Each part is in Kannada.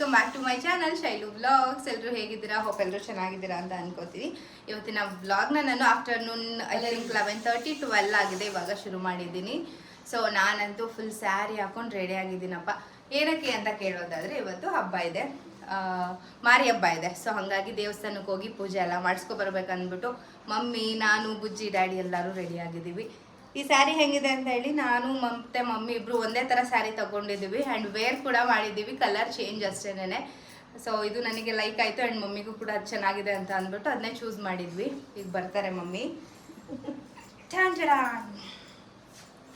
Welcome back to my channel Shailu vlogs. ಎಲ್ಲರೂ ಹೇಗಿದ್ದೀರಾ? ಹೋಪ್ ಎಲ್ಲರೂ ಚೆನ್ನಾಗಿದ್ದೀರಾ ಅಂತ ಅನ್ಕೋತೀನಿ. ಇವತ್ತಿನ ವ್ಲಾಗ್ನ ನಾನು ಆಫ್ಟರ್ನೂನ್ ಐ ಥಿಂಕ್ 11:30 12 ಆಗಿದೆ ಇವಾಗ ಶುರು ಮಾಡಿದ್ದೀನಿ. ಸೊ ನಾನಂತೂ ಫುಲ್ ಸ್ಯಾರಿ ಹಾಕೊಂಡು ರೆಡಿ ಆಗಿದ್ದೀನಪ್ಪ. ಏನಕ್ಕೆ ಅಂತ ಕೇಳೋದಾದರೆ ಇವತ್ತು ಹಬ್ಬ ಇದೆ, ಮಾರಿ ಹಬ್ಬ ಇದೆ. ಸೊ ಹಾಗಾಗಿ ದೇವಸ್ಥಾನಕ್ಕೆ ಹೋಗಿ ಪೂಜೆ ಎಲ್ಲ ಮಾಡಿಸ್ಕೊಬರ್ಬೇಕಂದ್ಬಿಟ್ಟು ಮಮ್ಮಿ, ನಾನು, ಬುಜ್ಜಿ, ಡ್ಯಾಡಿ ಎಲ್ಲರೂ ರೆಡಿ ಆಗಿದ್ದೀವಿ. ಈ ಸ್ಯಾರಿ ಹೆಂಗಿದೆ ಅಂತ ಹೇಳಿ ನಾನು ಮತ್ತೆ ಮಮ್ಮಿ ಇಬ್ರು ಒಂದೇ ಥರ ಸ್ಯಾರಿ ತಗೊಂಡಿದ್ದೀವಿ ಆ್ಯಂಡ್ ವೇರ್ ಕೂಡ ಮಾಡಿದ್ದೀವಿ, ಕಲರ್ ಚೇಂಜ್ ಅಷ್ಟೇನೆ. ಸೊ ಇದು ನನಗೆ ಲೈಕ್ ಆಯಿತು ಆ್ಯಂಡ್ ಮಮ್ಮಿಗೂ ಕೂಡ ಅದು ಚೆನ್ನಾಗಿದೆ ಅಂತ ಅಂದ್ಬಿಟ್ಟು ಅದನ್ನೇ ಚೂಸ್ ಮಾಡಿದ್ವಿ. ಈಗ ಬರ್ತಾರೆ ಮಮ್ಮಿ.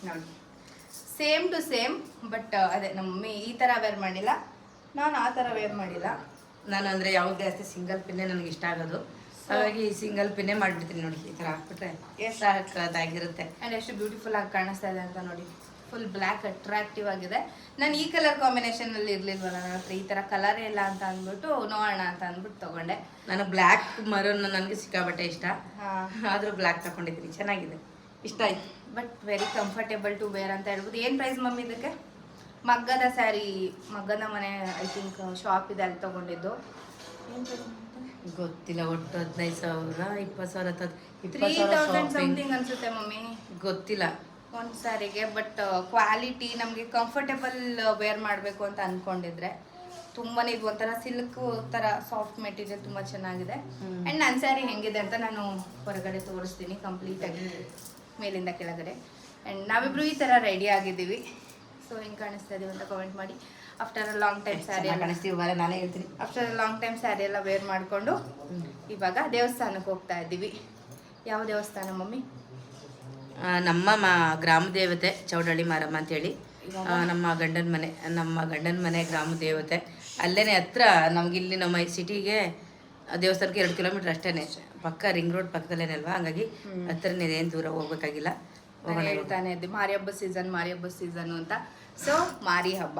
ನೋಡಿ, ಸೇಮ್ ಟು ಸೇಮ್, ಬಟ್ ಅದೇ ನಮ್ಮ ಮಮ್ಮಿ ಈ ಥರ ವೇರ್ ಮಾಡಿಲ್ಲ, ನಾನು ಆ ಥರ ವೇರ್ ಮಾಡಿಲ್ಲ. ನಾನು ಅಂದರೆ ಯಾವ್ದು ಜಾಸ್ತಿ ಸಿಂಗಲ್ ಪಿನ್ನೇ ನನಗೆ ಇಷ್ಟ ಆಗೋದು, ಹಾಗಾಗಿ ಸಿಂಗಲ್ ಪಿನ್ನೇ ಮಾಡಿಬಿಡ್ತೀನಿ. ನೋಡಿ, ಈ ಥರ ಹಾಕ್ಬಿಟ್ರೆ ಎಷ್ಟು ಅದಾಗಿರುತ್ತೆ ಆ್ಯಂಡ್ ಎಷ್ಟು ಬ್ಯೂಟಿಫುಲ್ ಆಗಿ ಕಾಣಿಸ್ತಾ ಇದೆ ಅಂತ ನೋಡಿ. ಫುಲ್ ಬ್ಲ್ಯಾಕ್ ಅಟ್ರಾಕ್ಟಿವ್ ಆಗಿದೆ. ನಾನು ಈ ಕಲರ್ ಕಾಂಬಿನೇಷನಲ್ಲಿ ಇರಲಿಲ್ವಲ್ಲ, ನನ್ನ ಹತ್ರ ಈ ಥರ ಕಲರೇ ಇಲ್ಲ ಅಂತ ಅಂದ್ಬಿಟ್ಟು ನೋಡೋಣ ಅಂತ ಅಂದ್ಬಿಟ್ಟು ತೊಗೊಂಡೆ. ನಾನು ಬ್ಲ್ಯಾಕ್ ಮರೂನ್ ನನಗೆ ಸಿಕ್ಕಾಬಟ್ಟೆ ಇಷ್ಟ, ಆದರೂ ಬ್ಲ್ಯಾಕ್ ತಗೊಂಡಿದ್ದೀನಿ, ಚೆನ್ನಾಗಿದೆ, ಇಷ್ಟ ಆಯ್ತು. But very comfortable to wear ಅಂತ ಹೇಳ್ಬೋದು. ಏನು ಪ್ರೈಸ್ ಮಮ್ಮಿ ಇದಕ್ಕೆ? ಮಗ್ಗದ ಸ್ಯಾರಿ, ಮಗ್ಗದ ಮನೆ ಐ ಥಿಂಕ್ ಶಾಪ್ ಇದೆ, ಅಲ್ಲಿ ತೊಗೊಂಡಿದ್ದು. ಏನು ಪ್ರೈಸ್ ಗೊತ್ತಿಲ್ಲ, ಒಟ್ಟು 15,000 20,000 3000 ಸಮಥಿಂಗ್ ಅನ್ಸುತ್ತೆ ಮಮ್ಮಿ, ಗೊತ್ತಿಲ್ಲ ಒಂದು ಸ್ಯಾರಿಗೆ. ಬಟ್ ಕ್ವಾಲಿಟಿ ನಮಗೆ ಕಂಫರ್ಟೇಬಲ್ ವೇರ್ ಮಾಡಬೇಕು ಅಂತ ಅಂದ್ಕೊಂಡಿದ್ರೆ ತುಂಬಾ ಇದು ಒಂಥರ ಸಿಲ್ಕ್ ಥರ ಸಾಫ್ಟ್ ಮೆಟೀರಿಯಲ್ ತುಂಬ ಚೆನ್ನಾಗಿದೆ. ಆ್ಯಂಡ್ ನನ್ನ ಸ್ಯಾರಿ ಹೆಂಗಿದೆ ಅಂತ ನಾನು ಹೊರಗಡೆ ತೋರಿಸ್ತೀನಿ ಕಂಪ್ಲೀಟಾಗಿ ಮೇಲಿಂದ ಕೆಳಗಡೆ. ಆ್ಯಂಡ್ ನಾವಿಬ್ರು ಈ ಥರ ರೆಡಿ ಆಗಿದ್ದೀವಿ. ಸೊ ಹೆಂಗೆ ಕಾಣಿಸ್ತಾ ಇದೀವಿ ಅಂತ ಕಾಮೆಂಟ್ ಮಾಡಿ. After a long time sari ಕಾಣಿಸ್ತೀವಿ, ನಾನೇ ಹೇಳ್ತೀನಿ. After a long time sari ಎಲ್ಲ ವೇರ್ ಮಾಡಿಕೊಂಡು ಇವಾಗ ದೇವಸ್ಥಾನಕ್ಕೆ ಹೋಗ್ತಾ ಇದ್ದೀವಿ. ಯಾವ ದೇವಸ್ಥಾನ ಮಮ್ಮಿ? ನಮ್ಮ ಗ್ರಾಮ ದೇವತೆ ಚೌಡಳ್ಳಿ ಮಾರಮ್ಮ ಅಂತೇಳಿ, ನಮ್ಮ ಗಂಡನ ಮನೆ ಗ್ರಾಮ ದೇವತೆ. ಅಲ್ಲೇ ಹತ್ರ ನಮಗಿಲ್ಲಿ ನಮ್ಮ ಸಿಟಿಗೆ ದೇವಸ್ಥಾನಕ್ಕೆ 2 ಕಿಲೋಮೀಟ್ರ್ ಅಷ್ಟೇ, ಪಕ್ಕ ರಿಂಗ್ ರೋಡ್ ಪಕ್ಕದಲ್ಲೇನೆ ಅಲ್ವಾ, ಹಂಗಾಗಿ ಹತ್ರನೇ, ಏನು ದೂರ ಹೋಗ್ಬೇಕಾಗಿಲ್ಲ. ಹೇಳ್ತಾನೆ ಇದ್ದೆ ಮಾರಿ ಹಬ್ಬ ಸೀಸನ್ ಅಂತ. ಸೊ ಮಾರಿ ಹಬ್ಬ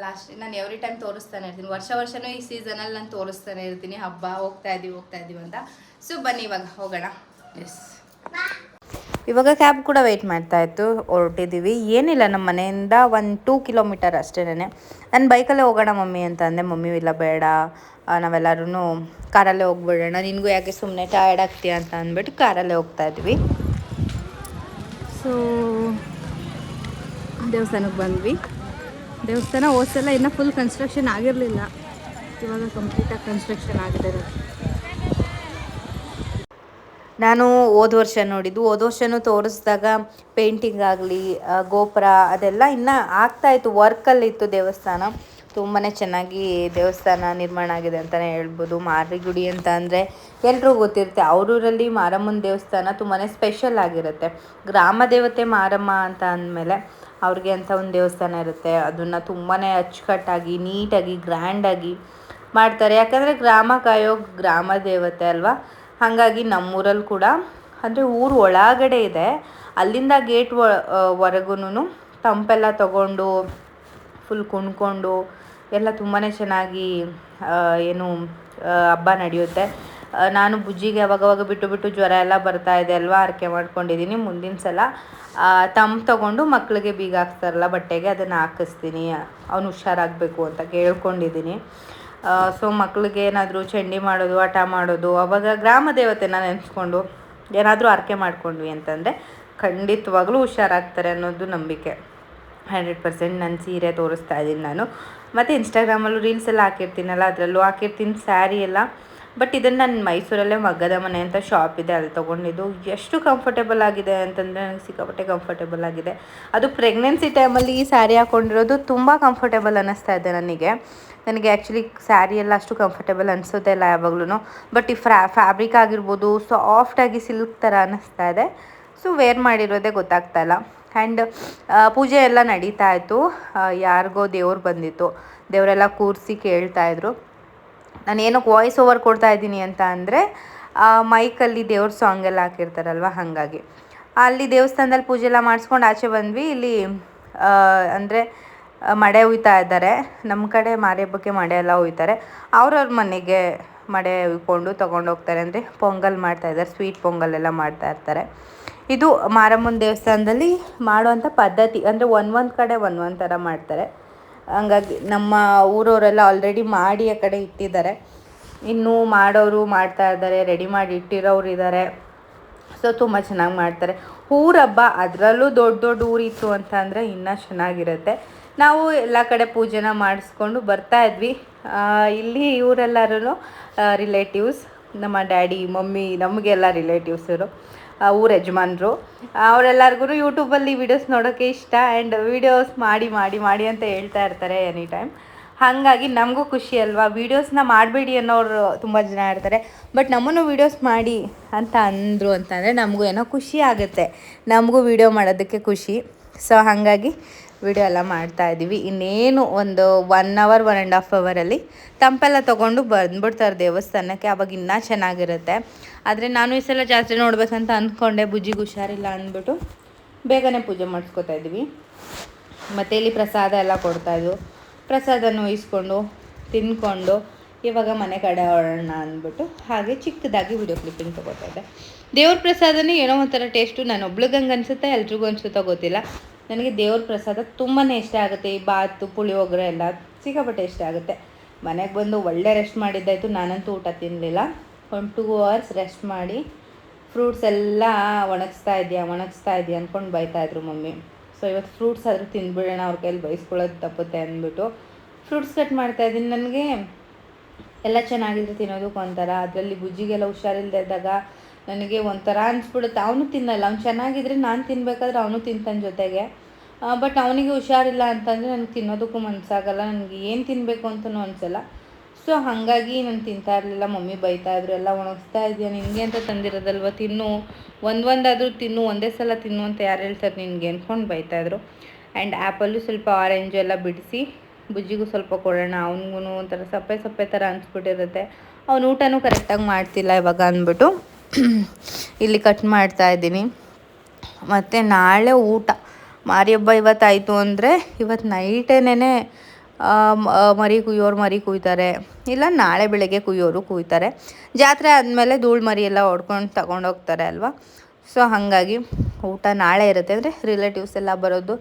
ಲಾಸ್ಟ್ ನಾನು ಎವ್ರಿ ಟೈಮ್ ತೋರಿಸ್ತಾನೆ ಇರ್ತೀನಿ, ವರ್ಷನೂ ಈ ಸೀಸನಲ್ಲಿ ನಾನು ತೋರಿಸ್ತಾನೆ ಇರ್ತೀನಿ ಹಬ್ಬ ಹೋಗ್ತಾ ಇದ್ದೀವಿ ಅಂತ. ಸೊ ಬನ್ನಿ ಇವಾಗ ಹೋಗೋಣ. ಎಸ್, ಇವಾಗ ಕ್ಯಾಬ್ ಕೂಡ ವೆಯ್ಟ್ ಮಾಡ್ತಾ ಇತ್ತು, ಹೊರಟಿದ್ದೀವಿ. ಏನಿಲ್ಲ, ನಮ್ಮ ಮನೆಯಿಂದ 1-2 ಕಿಲೋಮೀಟರ್ ಅಷ್ಟೇನೆ. ನಾನು ಬೈಕಲ್ಲೇ ಹೋಗೋಣ ಮಮ್ಮಿ ಅಂತ ಅಂದೆ. ಮಮ್ಮಿ ಇಲ್ಲ, ಬೇಡ, ನಾವೆಲ್ಲರೂ ಕಾರಲ್ಲೇ ಹೋಗ್ಬಿಡೋಣ, ನಿನಗೂ ಯಾಕೆ ಸುಮ್ಮನೆ ಟಯರ್ಡ್ ಆಗ್ತೀಯ ಅಂತ ಅಂದ್ಬಿಟ್ಟು ಕಾರಲ್ಲೇ ಹೋಗ್ತಾ ಇದ್ವಿ. ಸೊ ದೇವಸ್ಥಾನಕ್ಕೆ ಬಂದ್ವಿ. ದೇವಸ್ಥಾನ ಹೋದ್ಸಲ ಇನ್ನೂ ಫುಲ್ ಕನ್ಸ್ಟ್ರಕ್ಷನ್ ಆಗಿರಲಿಲ್ಲ, ಇವಾಗ ಕಂಪ್ಲೀಟಾಗಿ ಕನ್ಸ್ಟ್ರಕ್ಷನ್ ಆಗಿದೆ. ನಾನು ಹೋದ ವರ್ಷನೂ ತೋರಿಸಿದಾಗ ಪೇಂಟಿಂಗ್ ಆಗಲಿ, ಗೋಪುರ ಅದೆಲ್ಲ ಇನ್ನೂ ಆಗ್ತಾಯಿತ್ತು, ವರ್ಕಲ್ಲಿತ್ತು. ದೇವಸ್ಥಾನ ತುಂಬಾ ಚೆನ್ನಾಗಿ ದೇವಸ್ಥಾನ ನಿರ್ಮಾಣ ಆಗಿದೆ ಅಂತಲೇ ಹೇಳ್ಬೋದು. ಮಾರಿಗುಡಿ ಅಂತ ಅಂದರೆ ಎಲ್ಲರೂ ಗೊತ್ತಿರುತ್ತೆ, ಅವರೂರಲ್ಲಿ ಮಾರಮ್ಮನ ದೇವಸ್ಥಾನ ತುಂಬಾ ಸ್ಪೆಷಲ್ ಆಗಿರುತ್ತೆ. ಗ್ರಾಮ ದೇವತೆ ಮಾರಮ್ಮ ಅಂತ ಅಂದಮೇಲೆ ಅವ್ರಿಗೆ ಅಂತ ಒಂದು ದೇವಸ್ಥಾನ ಇರುತ್ತೆ, ಅದನ್ನು ತುಂಬಾ ಅಚ್ಚುಕಟ್ಟಾಗಿ ನೀಟಾಗಿ ಗ್ರ್ಯಾಂಡಾಗಿ ಮಾಡ್ತಾರೆ. ಯಾಕಂದರೆ ಗ್ರಾಮ ಕಾಯೋ ಗ್ರಾಮ ದೇವತೆ ಅಲ್ವಾ, ಹಾಗಾಗಿ ನಮ್ಮೂರಲ್ಲಿ ಕೂಡ, ಅಂದರೆ ಊರು ಒಳಗಡೆ ಇದೆ, ಅಲ್ಲಿಂದ ಗೇಟ್ ವರೆಗೂ ತಂಪೆಲ್ಲ ತಗೊಂಡು ಫುಲ್ ಕುಣ್ಕೊಂಡು ಎಲ್ಲ ತುಂಬಾ ಚೆನ್ನಾಗಿ ಹಬ್ಬ ನಡೆಯುತ್ತೆ. ನಾನು ಬುಜ್ಜಿಗೆ ಅವಾಗವಾಗ ಬಿಟ್ಟು ಜ್ವರ ಎಲ್ಲ ಬರ್ತಾ ಇದೆ ಅಲ್ವಾ, ಹರಕೆ ಮಾಡ್ಕೊಂಡಿದ್ದೀನಿ. ಮುಂದಿನ ಸಲ ತಂಪು ತೊಗೊಂಡು ಮಕ್ಕಳಿಗೆ ಬೀಗ ಹಾಕ್ತಾರಲ್ಲ ಬಟ್ಟೆಗೆ, ಅದನ್ನು ಹಾಕಿಸ್ತೀನಿ, ಅವನು ಹುಷಾರಾಗಬೇಕು ಅಂತ ಕೇಳ್ಕೊಂಡಿದ್ದೀನಿ. ಸೊ ಮಕ್ಕಳಿಗೆ ಏನಾದರೂ ಚಂಡಿ ಮಾಡೋದು, ಹಠ ಮಾಡೋದು, ಅವಾಗ ಗ್ರಾಮ ದೇವತೆನ ನೆನೆಸ್ಕೊಂಡು ಏನಾದರೂ ಹರಕೆ ಮಾಡ್ಕೊಂಡ್ವಿ ಅಂತಂದರೆ ಖಂಡಿತವಾಗ್ಲೂ ಹುಷಾರಾಗ್ತಾರೆ ಅನ್ನೋದು ನಂಬಿಕೆ. 100% ನನ್ನ ಸೀರೆ ತೋರಿಸ್ತಾ ಇದ್ದೀನಿ ನಾನು. ಮತ್ತು ಇನ್ಸ್ಟಾಗ್ರಾಮಲ್ಲೂ ರೀಲ್ಸ್ ಎಲ್ಲ ಹಾಕಿರ್ತೀನಲ್ಲ, ಅದರಲ್ಲೂ ಹಾಕಿರ್ತೀನಿ ಸ್ಯಾರಿ ಎಲ್ಲ. ಬಟ್ ಇದನ್ನು ನಾನು ಮೈಸೂರಲ್ಲೇ ಮಗ್ಗದ ಮನೆ ಅಂತ ಶಾಪ್ ಇದೆ, ಅಲ್ಲಿ ತೊಗೊಂಡಿದ್ದು. ಎಷ್ಟು ಕಂಫರ್ಟೇಬಲ್ ಆಗಿದೆ ಅಂತಂದರೆ ನನಗೆ ಸಿಕ್ಕಾಪಟ್ಟೆ ಕಂಫರ್ಟೇಬಲ್ ಆಗಿದೆ. ಅದು ಪ್ರೆಗ್ನೆನ್ಸಿ ಟೈಮಲ್ಲಿ ಈ ಸ್ಯಾರಿ ಹಾಕ್ಕೊಂಡಿರೋದು ತುಂಬ ಕಂಫರ್ಟೇಬಲ್ ಅನ್ನಿಸ್ತಾ ಇದೆ ನನಗೆ ಆ್ಯಕ್ಚುಲಿ ಸ್ಯಾರಿ ಎಲ್ಲ ಅಷ್ಟು ಕಂಫರ್ಟೇಬಲ್ ಅನಿಸೋದೇ ಇಲ್ಲ ಯಾವಾಗ್ಲೂ. ಬಟ್ ಈ ಫ್ಯಾಬ್ರಿಕ್ ಆಗಿರ್ಬೋದು, ಸಾಫ್ಟಾಗಿ ಸಿಲ್ಕ್ ಥರ ಅನ್ನಿಸ್ತಾ ಇದೆ. ಸೊ ವೇರ್ ಮಾಡಿರೋದೇ ಗೊತ್ತಾಗ್ತಾ ಇಲ್ಲ. ಆ್ಯಂಡ್ ಪೂಜೆ ಎಲ್ಲ ನಡೀತಾ ಇತ್ತು, ಯಾರಿಗೋ ದೇವ್ರು ಬಂದಿತ್ತು, ದೇವರೆಲ್ಲ ಕೂರಿಸಿ ಕೇಳ್ತಾಯಿದ್ರು. ನಾನು ಏನಕ್ಕೆ ವಾಯ್ಸ್ ಓವರ್ ಕೊಡ್ತಾ ಇದ್ದೀನಿ ಅಂತ ಅಂದರೆ ಮೈಕಲ್ಲಿ ದೇವ್ರ ಸಾಂಗ್ ಎಲ್ಲ ಹಾಕಿರ್ತಾರಲ್ವ, ಹಾಗಾಗಿ ಅಲ್ಲಿ ದೇವಸ್ಥಾನದಲ್ಲಿ ಪೂಜೆ ಎಲ್ಲ ಮಾಡಿಸ್ಕೊಂಡು ಆಚೆ ಬಂದ್ವಿ. ಇಲ್ಲಿ ಅಂದರೆ ಮಡೆ ಹುಯ್ತಾ ಇದ್ದಾರೆ, ನಮ್ಮ ಕಡೆ ಮಾರಿ ಹಬ್ಬಕ್ಕೆ ಮಡೆ ಎಲ್ಲ ಹುಯ್ತಾರೆ. ಅವ್ರವ್ರ ಮನೆಗೆ ಮಡೆ ಹುಯ್ಕೊಂಡು ತೊಗೊಂಡೋಗ್ತಾರೆ. ಅಂದರೆ ಪೊಂಗಲ್ ಮಾಡ್ತಾಯಿದ್ದಾರೆ, ಸ್ವೀಟ್ ಪೊಂಗಲ್ ಎಲ್ಲ ಮಾಡ್ತಾಯಿರ್ತಾರೆ. ಇದು ಮಾರಮ್ಮನ ದೇವಸ್ಥಾನದಲ್ಲಿ ಮಾಡುವಂಥ ಪದ್ಧತಿ. ಅಂದರೆ ಒಂದೊಂದು ಕಡೆ ಒಂದೊಂದು ಥರ ಮಾಡ್ತಾರೆ. ಹಂಗಾಗಿ ನಮ್ಮ ಊರವರೆಲ್ಲ ಆಲ್ರೆಡಿ ಮಾಡಿ ಆ ಕಡೆ ಇಟ್ಟಿದ್ದಾರೆ. ಇನ್ನೂ ಮಾಡೋರು ಮಾಡ್ತಾ ಇದ್ದಾರೆ, ರೆಡಿ ಮಾಡಿ ಇಟ್ಟಿರೋರು ಇದ್ದಾರೆ. ಸೊ ತುಂಬ ಚೆನ್ನಾಗಿ ಮಾಡ್ತಾರೆ. ಊರ ಹಬ್ಬ ಅದರಲ್ಲೂ ದೊಡ್ಡ ದೊಡ್ಡ ಊರಿತ್ತು ಅಂತ ಅಂದರೆ ಇನ್ನೂ ಚೆನ್ನಾಗಿರುತ್ತೆ. ನಾವು ಎಲ್ಲ ಕಡೆ ಪೂಜೆನ ಮಾಡಿಸ್ಕೊಂಡು ಬರ್ತಾಯಿದ್ವಿ. ಇಲ್ಲಿ ಇವರೆಲ್ಲರೂ ರಿಲೇಟಿವ್ಸ್, ನಮ್ಮ ಡ್ಯಾಡಿ ಮಮ್ಮಿ ನಮಗೆಲ್ಲ ರಿಲೇಟಿವ್ಸ್ ಇವರು, ಊರ ಯಜಮಾನ್ರು. ಅವರೆಲ್ಲರಿಗೂ ಯೂಟ್ಯೂಬಲ್ಲಿ ವೀಡಿಯೋಸ್ ನೋಡೋಕ್ಕೆ ಇಷ್ಟ ಆ್ಯಂಡ್ ವೀಡಿಯೋಸ್ ಮಾಡಿ ಮಾಡಿ ಮಾಡಿ ಅಂತ ಹೇಳ್ತಾ ಇರ್ತಾರೆ ಎನಿ ಟೈಮ್. ಹಾಗಾಗಿ ನಮಗೂ ಖುಷಿ ಅಲ್ವಾ, ವೀಡಿಯೋಸ್ನ ಮಾಡಬೇಡಿ ಅನ್ನೋರು ತುಂಬ ಜನ ಇರ್ತಾರೆ. ಬಟ್ ನಮ್ಮನ್ನು ವೀಡಿಯೋಸ್ ಮಾಡಿ ಅಂತ ಅಂದರು ಅಂತಂದರೆ ನಮಗೂ ಏನೋ ಖುಷಿ ಆಗುತ್ತೆ, ನಮಗೂ ವೀಡಿಯೋ ಮಾಡೋದಕ್ಕೆ ಖುಷಿ. ಸೊ ಹಾಗಾಗಿ ವೀಡಿಯೋ ಎಲ್ಲ ಮಾಡ್ತಾಯಿದ್ದೀವಿ. ಇನ್ನೇನು ಒಂದು 1 hour 1.5 hour ತಂಪೆಲ್ಲ ತೊಗೊಂಡು ಬಂದ್ಬಿಡ್ತಾರೆ ದೇವಸ್ಥಾನಕ್ಕೆ. ಆವಾಗ ಇನ್ನೂ ಚೆನ್ನಾಗಿರುತ್ತೆ. ಆದರೆ ನಾನು ಈ ಸಲ ಜಾತ್ರೆ ನೋಡ್ಬೇಕಂತ ಅಂದ್ಕೊಂಡೆ, ಬುಜ್ಜಿಗೆ ಹುಷಾರಿಲ್ಲ ಅಂದ್ಬಿಟ್ಟು ಬೇಗನೆ ಪೂಜೆ ಮಾಡಿಸ್ಕೊತಾಯಿದ್ವಿ. ಮತ್ತು ಇಲ್ಲಿ ಪ್ರಸಾದ ಎಲ್ಲ ಕೊಡ್ತಾಯಿದ್ವು. ಪ್ರಸಾದನೂ ಇಸ್ಕೊಂಡು ತಿಂದ್ಕೊಂಡು ಇವಾಗ ಮನೆ ಕಡೆ ಹೊರಡೋಣ ಅಂದ್ಬಿಟ್ಟು ಹಾಗೆ ಚಿಕ್ಕದಾಗಿ ವಿಡಿಯೋ ಕ್ಲಿಪ್ಪಿಂಗ್ ತೊಗೋತಾಯಿದ್ದೆ. ದೇವ್ರ ಪ್ರಸಾದನೂ ಏನೋ ಒಂಥರ ಟೇಸ್ಟು. ನಾನು ಒಬ್ಳಿಗಂಗೆ ಅನಿಸುತ್ತೆ, ಎಲ್ರಿಗೂ ಅನಿಸುತ್ತೋ ಗೊತ್ತಿಲ್ಲ. ನನಗೆ ದೇವ್ರ ಪ್ರಸಾದ ತುಂಬಾ ಇಷ್ಟ ಆಗುತ್ತೆ. ಈ ಬಾತು ಪುಳಿಯೋಗರೆ ಎಲ್ಲ ಸಿಕ್ಕಾಪಟ್ಟೆ ಇಷ್ಟ ಆಗುತ್ತೆ. ಮನೆಗೆ ಬಂದು ಒಳ್ಳೆ ರೆಸ್ಟ್ ಮಾಡಿದ್ದಾಯಿತು. ನಾನಂತೂ ಊಟ ತಿನ್ನಲಿಲ್ಲ. ಒಂದು 2 hours ರೆಸ್ಟ್ ಮಾಡಿ ಫ್ರೂಟ್ಸ್ ಎಲ್ಲ ಒಣಗಿಸ್ತಾ ಇದೆಯಾ ಅಂದ್ಕೊಂಡು ಬೈತಾಯಿದ್ರು ಮಮ್ಮಿ. ಸೊ ಇವತ್ತು ಫ್ರೂಟ್ಸ್ ಆದರೂ ತಿಂದ್ಬಿಡೋಣ, ಅವ್ರ ಕೈಯಲ್ಲಿ ಬೈಸ್ಕೊಳ್ಳೋದು ತಪ್ಪುತ್ತೆ ಅಂದ್ಬಿಟ್ಟು ಫ್ರೂಟ್ಸ್ ಕಟ್ ಮಾಡ್ತಾಯಿದ್ದೀನಿ. ನನಗೆ ಎಲ್ಲ ಚೆನ್ನಾಗಿದ್ರೆ ತಿನ್ನೋದಕ್ಕೆ ಒಂಥರ, ಅದರಲ್ಲಿ ಬುಜ್ಜಿಗೆಲ್ಲ ಹುಷಾರಿಲ್ಲದೆ ಇದ್ದಾಗ ನನಗೆ ಒಂಥರ ಅನಿಸ್ಬಿಡುತ್ತೆ. ಅವನು ತಿನ್ನಲ್ಲ, ಅವ್ನು ಚೆನ್ನಾಗಿದ್ರೆ ನಾನು ತಿನ್ನಬೇಕಾದ್ರೆ ಅವನು ತಿಂತಾನೆ ಜೊತೆಗೆ. ಬಟ್ ಅವನಿಗೆ ಹುಷಾರಿಲ್ಲ ಅಂತಂದರೆ ನನಗೆ ತಿನ್ನೋದಕ್ಕೂ ಮನಸ್ಸಾಗಲ್ಲ, ನನಗೆ ಏನು ತಿನ್ನಬೇಕು ಅಂತಲೂ ಅನಿಸಲ್ಲ. ಸೊ ಹಾಗಾಗಿ ನಾನು ತಿಂತಾ ಇರಲಿಲ್ಲ. ಮಮ್ಮಿ ಬೈತಾಯಿದ್ರು, ಎಲ್ಲ ಒಣಗಿಸ್ತಾ ಇದೆಯಾ, ನಿನಗೆ ಅಂತ ತಂದಿರೋದಲ್ವ, ತಿನ್ನು, ಒಂದಾದರೂ ತಿನ್ನು, ಒಂದೇ ಸಲ ತಿನ್ನು ಅಂತ ಯಾರು ಹೇಳ್ತಾರೆ ನಿನಗೆ ಅಂದ್ಕೊಂಡು ಬೈತಾಯಿದ್ರು. ಆ್ಯಂಡ್ ಆ್ಯಪಲ್ಲೂ ಸ್ವಲ್ಪ ಆರೆಂಜು ಎಲ್ಲ ಬಿಡಿಸಿ ಬುಜ್ಜಿಗೂ ಸ್ವಲ್ಪ ಕೊಡೋಣ, ಅವನಿಗೂ ಒಂಥರ ಸಪ್ಪೆ ಥರ ಅನಿಸ್ಬಿಟ್ಟಿರುತ್ತೆ. ಅವ್ನು ಊಟನೂ ಕರೆಕ್ಟಾಗಿ ಮಾಡ್ತಿಲ್ಲ ಇವಾಗ ಅಂದ್ಬಿಟ್ಟು ಇಲ್ಲಿ ಕಟ್ ಮಾಡ್ತಾಯಿದ್ದೀನಿ. ಮತ್ತು ನಾಳೆ ಊಟ ಮಾರಿ ಹಬ್ಬ ಇವತ್ತಾಯಿತು ಅಂದರೆ ಇವತ್ತು ನೈಟೇನೇ ಮರಿ ಕುಯ್ತಾರೆ, ಇಲ್ಲ ನಾಳೆ ಬೆಳಗ್ಗೆ ಕುಯ್ಯೋರು ಕುಯ್ತಾರೆ. ಜಾತ್ರೆ ಆದಮೇಲೆ ಧೂಳು ಮರಿ ಎಲ್ಲ ಹೊಡ್ಕೊಂಡು ತಗೊಂಡೋಗ್ತಾರೆ ಅಲ್ವಾ. ಸೊ ಹಾಗಾಗಿ ಊಟ ನಾಳೆ ಇರುತ್ತೆ. ಅಂದರೆ ರಿಲೇಟಿವ್ಸ್ ಎಲ್ಲ ಬರೋದು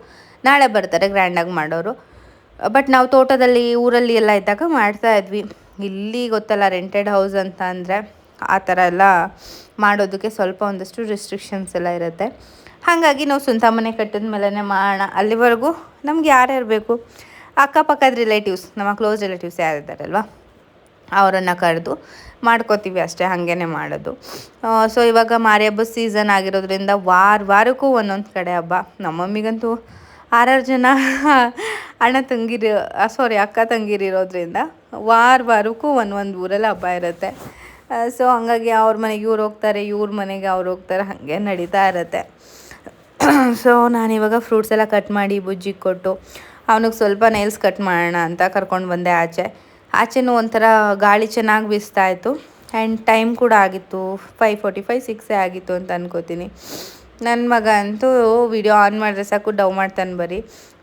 ನಾಳೆ ಬರ್ತಾರೆ, ಗ್ರ್ಯಾಂಡಾಗಿ ಮಾಡೋರು. ಬಟ್ ನಾವು ತೋಟದಲ್ಲಿ ಊರಲ್ಲಿ ಎಲ್ಲ ಇದ್ದಾಗ ಮಾಡ್ತಾಯಿದ್ವಿ. ಇಲ್ಲಿ ಗೊತ್ತಲ್ಲ ರೆಂಟೆಡ್ ಹೌಸ್ ಅಂತ ಅಂದರೆ ಆ ಥರ ಎಲ್ಲ ಮಾಡೋದಕ್ಕೆ ಸ್ವಲ್ಪ ಒಂದಷ್ಟು ರೆಸ್ಟ್ರಿಕ್ಷನ್ಸ್ ಎಲ್ಲ ಇರುತ್ತೆ. ಹಾಗಾಗಿ ನಾವು ಸ್ವಂತ ಮನೆ ಕಟ್ಟಿದ ಮೇಲೇ ಮಾಡೋಣ. ಅಲ್ಲಿವರೆಗೂ ನಮ್ಗೆ ಯಾರ್ಯಾರು ಬೇಕು, ಅಕ್ಕಪಕ್ಕದ ರಿಲೇಟಿವ್ಸ್, ನಮ್ಮ ಕ್ಲೋಸ್ ರಿಲೇಟಿವ್ಸ್ ಯಾರಿದ್ದಾರಲ್ವ ಅವರನ್ನು ಕರೆದು ಮಾಡ್ಕೋತೀವಿ ಅಷ್ಟೇ, ಹಾಗೇ ಮಾಡೋದು. ಸೊ ಇವಾಗ ಮಾರಿ ಹಬ್ಬದ ಸೀಸನ್ ಆಗಿರೋದ್ರಿಂದ ವಾರಕ್ಕೂ ಒಂದೊಂದು ಕಡೆ ಹಬ್ಬ. ನಮ್ಮ ಮಮ್ಮಿಗಂತೂ 6 ಜನ ಅಕ್ಕ ತಂಗಿರಿರೋದ್ರಿಂದ ವಾರಕ್ಕೂ ಒಂದೊಂದು ಊರಲ್ಲಿ ಹಬ್ಬ ಇರುತ್ತೆ. ಸೊ ಹಂಗಾಗಿ ಅವ್ರ ಮನೆಗೆ ಇವ್ರು ಹೋಗ್ತಾರೆ, ಇವ್ರ ಮನೆಗೆ ಅವ್ರು ಹೋಗ್ತಾರೆ, ಹಾಗೆ ನಡೀತಾ ಇರುತ್ತೆ. ಸೊ ನಾನಿವಾಗ ಫ್ರೂಟ್ಸ್ ಎಲ್ಲ ಕಟ್ ಮಾಡಿ ಬುಜ್ಜಿಗೆ ಕೊಟ್ಟು ಅವನಿಗೆ ಸ್ವಲ್ಪ ನೈಲ್ಸ್ ಕಟ್ ಮಾಡೋಣ ಅಂತ ಕರ್ಕೊಂಡು ಬಂದೆ ಆಚೆನೂ ಒಂಥರ ಗಾಳಿ ಚೆನ್ನಾಗಿ ಬೀಸ್ತಾಯಿತ್ತು. ಆ್ಯಂಡ್ ಟೈಮ್ ಕೂಡ ಆಗಿತ್ತು, 5:45 6 ಆಗಿತ್ತು ಅಂತ ಅನ್ಕೋತೀನಿ. ನನ್ನ ಮಗ ಅಂತೂ ವಿಡಿಯೋ ಆನ್ ಮಾಡಿದ್ರೆ ಸಾಕು ಡವ್ ಮಾಡ್ತಾನೆ, ಬರೀ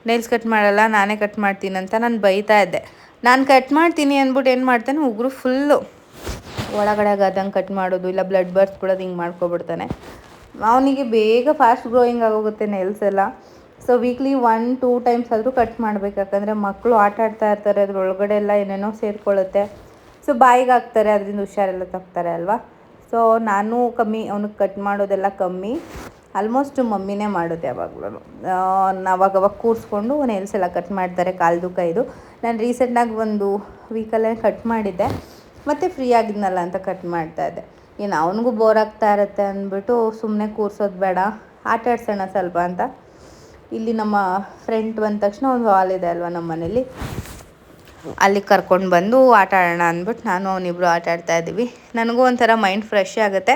ನೈಲ್ಸ್ ಕಟ್ ಮಾಡಲ್ಲ ನಾನೇ ಕಟ್ ಮಾಡ್ತೀನಿ ಅಂತ ನಾನು ಬೈತಾ ಇದ್ದೆ. ನಾನು ಕಟ್ ಮಾಡ್ತೀನಿ ಅಂದ್ಬಿಟ್ಟು ಏನು ಮಾಡ್ತಾನೆ, ಉಗುರು ಫುಲ್ಲು ಒಳಗಡೆ ಆದಂಗೆ ಕಟ್ ಮಾಡೋದು, ಇಲ್ಲ ಬ್ಲಡ್ ಬರ್ಸ್ಬಿಡೋದು, ಹಿಂಗೆ ಮಾಡ್ಕೊಬಿಡ್ತಾನೆ. ಅವನಿಗೆ ಬೇಗ ಫಾಸ್ಟ್ ಗ್ರೋಯಿಂಗ್ ಆಗೋಗುತ್ತೆ ನೈಲ್ಸ್ ಎಲ್ಲ. ಸೊ ವೀಕ್ಲಿ 1-2 times ಆದರೂ ಕಟ್ ಮಾಡಬೇಕು. ಯಾಕಂದರೆ ಮಕ್ಕಳು ಆಟ ಆಡ್ತಾ ಇರ್ತಾರೆ, ಅದ್ರೊಳಗಡೆ ಎಲ್ಲ ಏನೇನೋ ಸೇರಿಕೊಳ್ಳುತ್ತೆ. ಸೊ ಬಾಯಿಗೆ ಹಾಕ್ತಾರೆ, ಅದರಿಂದ ಹುಷಾರೆಲ್ಲ ತಪ್ತಾರೆ ಅಲ್ವಾ. ಸೊ ನಾನು ಕಮ್ಮಿ, ಅವ್ನಿಗೆ ಕಟ್ ಮಾಡೋದೆಲ್ಲ ಕಮ್ಮಿ, ಆಲ್ಮೋಸ್ಟ್ ಮಮ್ಮಿನೇ ಮಾಡೋದು ಯಾವಾಗಲೂ. ಅವಾಗವಾಗ ಕೂರಿಸ್ಕೊಂಡು ನೈಲ್ಸ್ ಎಲ್ಲ ಕಟ್ ಮಾಡ್ತಾರೆ, ಕಾಲ್ದು ಕೈದು. ನಾನು ರೀಸೆಂಟಾಗಿ ಒಂದು ವೀಕಲ್ಲೇ ಕಟ್ ಮಾಡಿದ್ದೆ, ಮತ್ತು ಫ್ರೀ ಆಗಿದ್ನಲ್ಲ ಅಂತ ಕಟ್ ಮಾಡ್ತಾಯಿದ್ದೆ. ಇನ್ನು ಅವನಿಗೂ ಬೋರ್ ಆಗ್ತಾ ಇರುತ್ತೆ ಅಂದ್ಬಿಟ್ಟು ಸುಮ್ಮನೆ ಕೂರಿಸೋದು ಬೇಡ, ಆಟ ಆಡ್ಸೋಣ ಸ್ವಲ್ಪ ಅಂತ. ಇಲ್ಲಿ ನಮ್ಮ ಫ್ರೆಂಡ್ ಬಂದ ತಕ್ಷಣ ಒಂದು ಹಾಲ್ ಇದೆ ಅಲ್ವಾ ನಮ್ಮ ಮನೇಲಿ, ಅಲ್ಲಿಗೆ ಕರ್ಕೊಂಡು ಬಂದು ಆಟ ಆಡೋಣ ಅಂದ್ಬಿಟ್ಟು ನಾನು ಅವನಿಬ್ರು ಆಟ ಆಡ್ತಾಯಿದ್ದೀವಿ. ನನಗೂ ಒಂಥರ ಮೈಂಡ್ ಫ್ರೆಶ್ ಆಗುತ್ತೆ,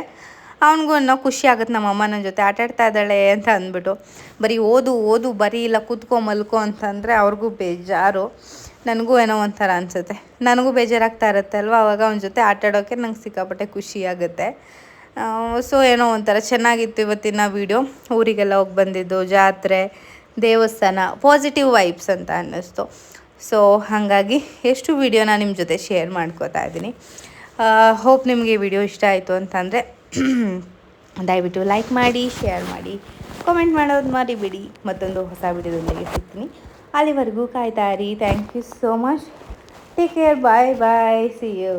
ಅವನಿಗೂ ಅನ್ನೋ ಖುಷಿ ಆಗುತ್ತೆ, ನಮ್ಮಮ್ಮ ನನ್ನ ಜೊತೆ ಆಟ ಆಡ್ತಾ ಇದ್ದಾಳೆ ಅಂತ ಅಂದ್ಬಿಟ್ಟು. ಬರೀ ಓದು ಬರೀ ಇಲ್ಲ ಕೂತ್ಕೊ ಮಲ್ಕೋ ಅಂತಂದರೆ ಅವ್ರಿಗೂ ಬೇಜಾರು, ನನಗೂ ಏನೋ ಒಂಥರ ಅನಿಸುತ್ತೆ. ನನಗೂ ಬೇಜಾರಾಗ್ತಾ ಇರುತ್ತೆ ಅಲ್ವ, ಆವಾಗ ಅವನ ಜೊತೆ ಆಟ ಆಡೋಕ್ಕೆ ನಂಗೆ ಸಿಕ್ಕಾಪಟ್ಟೆ ಖುಷಿ ಆಗುತ್ತೆ. ಸೊ ಏನೋ ಒಂಥರ ಚೆನ್ನಾಗಿತ್ತು ಇವತ್ತಿನ ವೀಡಿಯೋ. ಊರಿಗೆಲ್ಲ ಹೋಗಿ ಬಂದಿದ್ದು, ಜಾತ್ರೆ, ದೇವಸ್ಥಾನ, ಪಾಸಿಟಿವ್ ವೈಬ್ಸ್ ಅಂತ ಅನ್ನಿಸ್ತು. ಸೊ ಹಾಗಾಗಿ ಎಷ್ಟು ವೀಡಿಯೋನ ನಿಮ್ಮ ಜೊತೆ ಶೇರ್ ಮಾಡ್ಕೋತಾ ಇದ್ದೀನಿ. ಹೋಪ್ ನಿಮಗೆ ಈ ವಿಡಿಯೋ ಇಷ್ಟ ಆಯಿತು ಅಂತಂದರೆ ದಯವಿಟ್ಟು ಲೈಕ್ ಮಾಡಿ, ಶೇರ್ ಮಾಡಿ, ಕಾಮೆಂಟ್ ಮಾಡೋದು ಮರಿಬೇಡಿ. ಮತ್ತೊಂದು ಹೊಸ ವಿಡಿಯೋದೊಂದಿಗೆ ಸಿಗ್ತೀನಿ. ಅಲ್ಲಿವರೆಗೂ ಕಾಯ್ತಾ ಇರಿ. Thank you so much. Take care. Bye bye. See you.